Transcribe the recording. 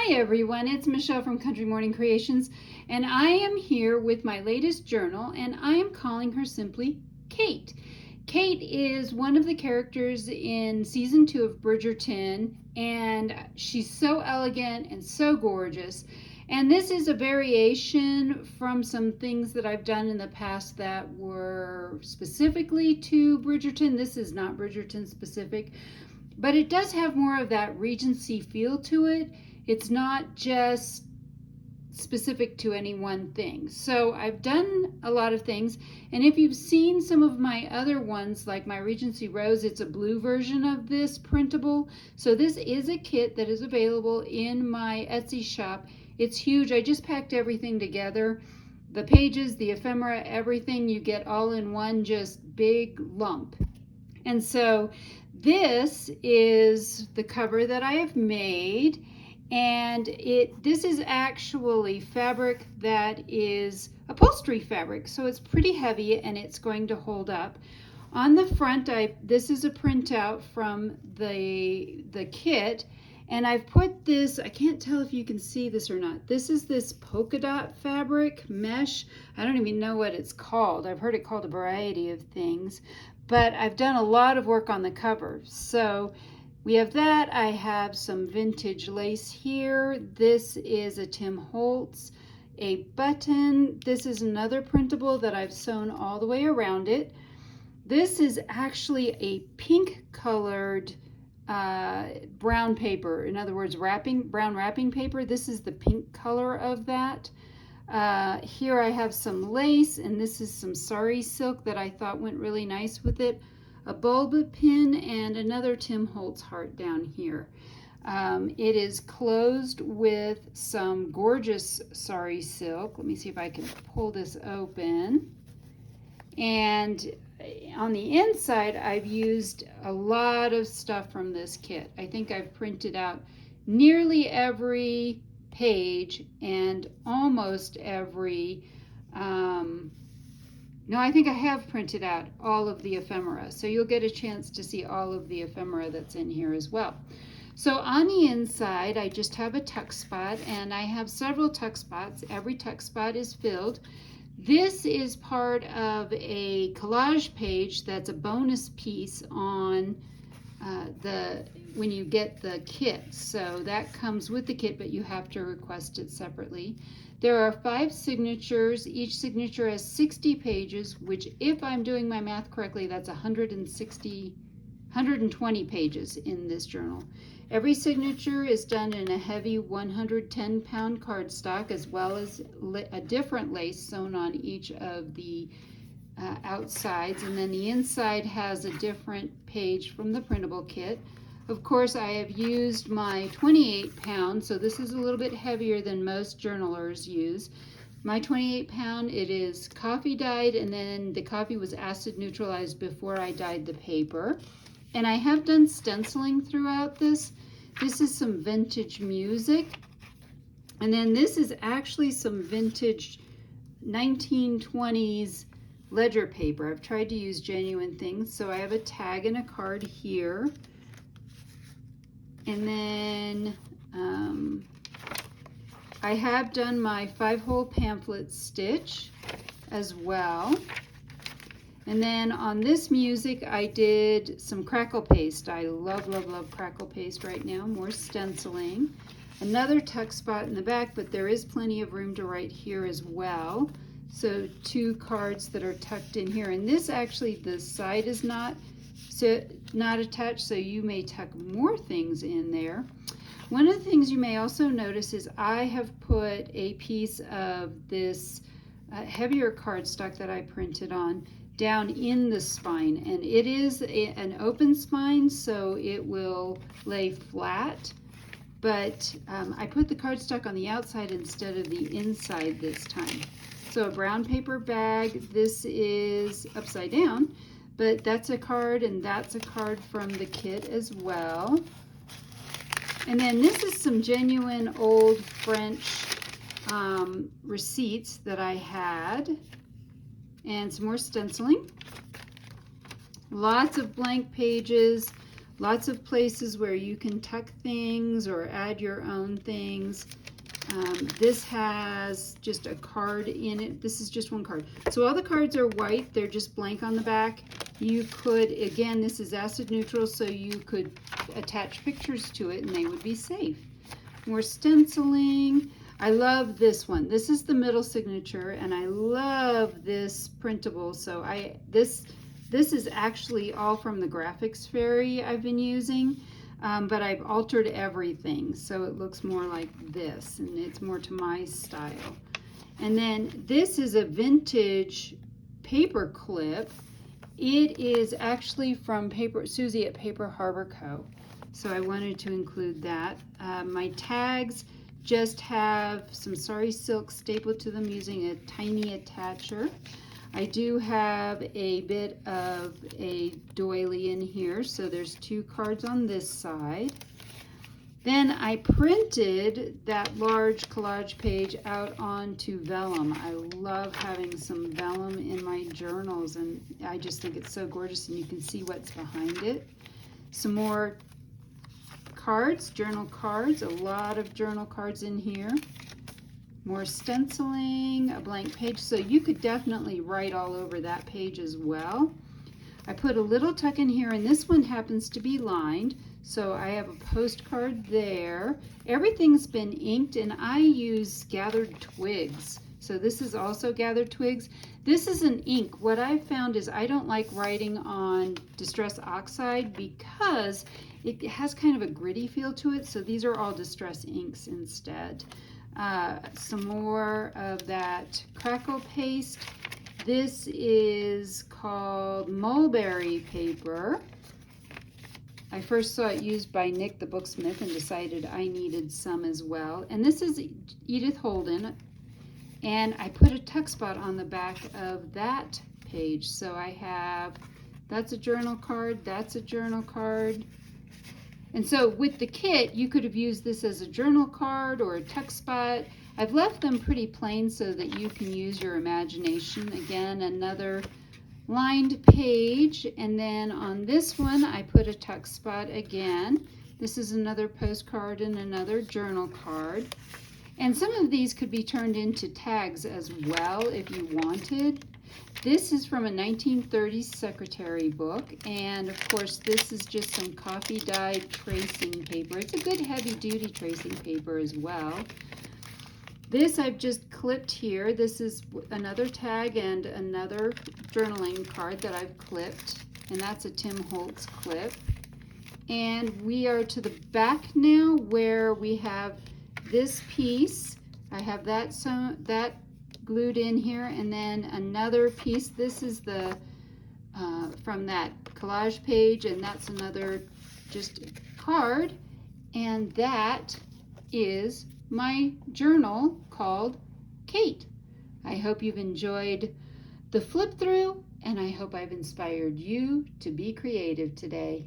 Hi everyone, it's Michelle from Country Morning Creations, and I am here with my latest journal, and I am calling her simply Kate. Kate is one of the characters in season 2 of Bridgerton, and she's so elegant and so gorgeous. And this is a variation from some things that I've done in the past that were specifically to Bridgerton. This is not Bridgerton specific, but it does have more of that Regency feel to it. It's not just specific to any one thing. So I've done a lot of things, and if you've seen some of my other ones, like my Regency Rose, it's a blue version of this printable. So this is a kit that is available in my Etsy shop. It's huge. I just packed everything together. The pages, the ephemera, everything you get all in one just big lump. And so this is the cover that I have made, and this is actually fabric that is upholstery fabric, so it's pretty heavy and it's going to hold up. On the front, this is a printout from the kit, and I've put this, I can't tell if you can see this or not. This is this polka dot fabric mesh. I don't even know what it's called. I've heard it called a variety of things, but I've done a lot of work on the cover. So we have that. I have some vintage lace here. This is a Tim Holtz, a button. This is another printable that I've sewn all the way around it. This is actually a pink colored brown paper. In other words, brown wrapping paper. This is the pink color of that. Here I have some lace, and this is some sari silk that I thought went really nice with it. A bulba pin and another Tim Holtz heart down here. It is closed with some gorgeous sari silk. Let me see if I can pull this open. And on the inside, I've used a lot of stuff from this kit. I think I've printed out nearly every page and almost every, no, I think I have printed out all of the ephemera. So you'll get a chance to see all of the ephemera that's in here as well. So on the inside, I just have a tuck spot, and I have several tuck spots. Every tuck spot is filled. This is part of a collage page that's a bonus piece on when you get the kit. So that comes with the kit, but you have to request it separately. There are 5 signatures. Each signature has 60 pages, which, if I'm doing my math correctly, that's 120 pages in this journal. Every signature is done in a heavy 110-pound cardstock, as well as a different lace sewn on each of the outsides, and then the inside has a different page from the printable kit. Of course, I have used my 28-pound, so this is a little bit heavier than most journalers use. My 28-pound, it is coffee dyed, and then the coffee was acid neutralized before I dyed the paper. And I have done stenciling throughout this. This is some vintage music. And then this is actually some vintage 1920s ledger paper. I've tried to use genuine things. So I have a tag and a card here. And then I have done my 5-hole pamphlet stitch as well. And then on this music, I did some crackle paste. I love, love, love crackle paste right now. More stenciling. Another tuck spot in the back, but there is plenty of room to write here as well. So 2 cards that are tucked in here. And this actually, the side is not attached, so you may tuck more things in there. One of the things you may also notice is I have put a piece of this heavier cardstock that I printed on down in the spine, and it is an open spine, so it will lay flat, but I put the cardstock on the outside instead of the inside this time. So a brown paper bag. This is upside down, but that's a card, and that's a card from the kit as well. And then this is some genuine old French receipts that I had, and some more stenciling. Lots of blank pages, Lots of places where you can tuck things or add your own things. This has just a card in it. This is just one card. So all the cards are white. They're just blank on the back. You could, again, this is acid neutral, so you could attach pictures to it and they would be safe. More stenciling. I love this one. This is the middle signature, and I love this printable. So this is actually all from the Graphics Fairy I've been using, but I've altered everything so it looks more like this, and it's more to my style. And then this is a vintage paper clip. It is actually from Susie at Paper Harbor Co. So I wanted to include that. My tags just have some sari silk stapled to them using a tiny attacher. I do have a bit of a doily in here, so there's 2 cards on this side. Then I printed that large collage page out onto vellum. I love having some vellum in my journals, and I just think it's so gorgeous, and you can see what's behind it. Some more cards, journal cards, a lot of journal cards in here. More stenciling, a blank page, so you could definitely write all over that page as well. I put a little tuck in here, and this one happens to be lined, so I have a postcard there. Everything's been inked, and I use gathered twigs. So this is also gathered twigs. This is an ink. What I've found is I don't like writing on Distress Oxide because it has kind of a gritty feel to it, so these are all Distress inks instead. Some more of that crackle paste. This is called mulberry paper. I first saw it used by Nick the Booksmith and decided I needed some as well. And this is Edith Holden, and I put a tuck spot on the back of that page. So I have, that's a journal card, that's a journal card. And so with the kit, you could have used this as a journal card or a tuck spot. I've left them pretty plain so that you can use your imagination. Again, another lined page, and then on this one I put a tuck spot again. This is another postcard and another journal card. And some of these could be turned into tags as well if you wanted. This is from a 1930s secretary book, and of course this is just some coffee dyed tracing paper. It's a good heavy duty tracing paper as well. This I've just clipped here. This is another tag and another journaling card that I've clipped, and that's a Tim Holtz clip. And we are to the back now where we have this piece. I have that glued in here, and then another piece. This is the from that collage page, and that's another just card, and that is my journal called Kate. I hope you've enjoyed the flip through, and I hope I've inspired you to be creative today.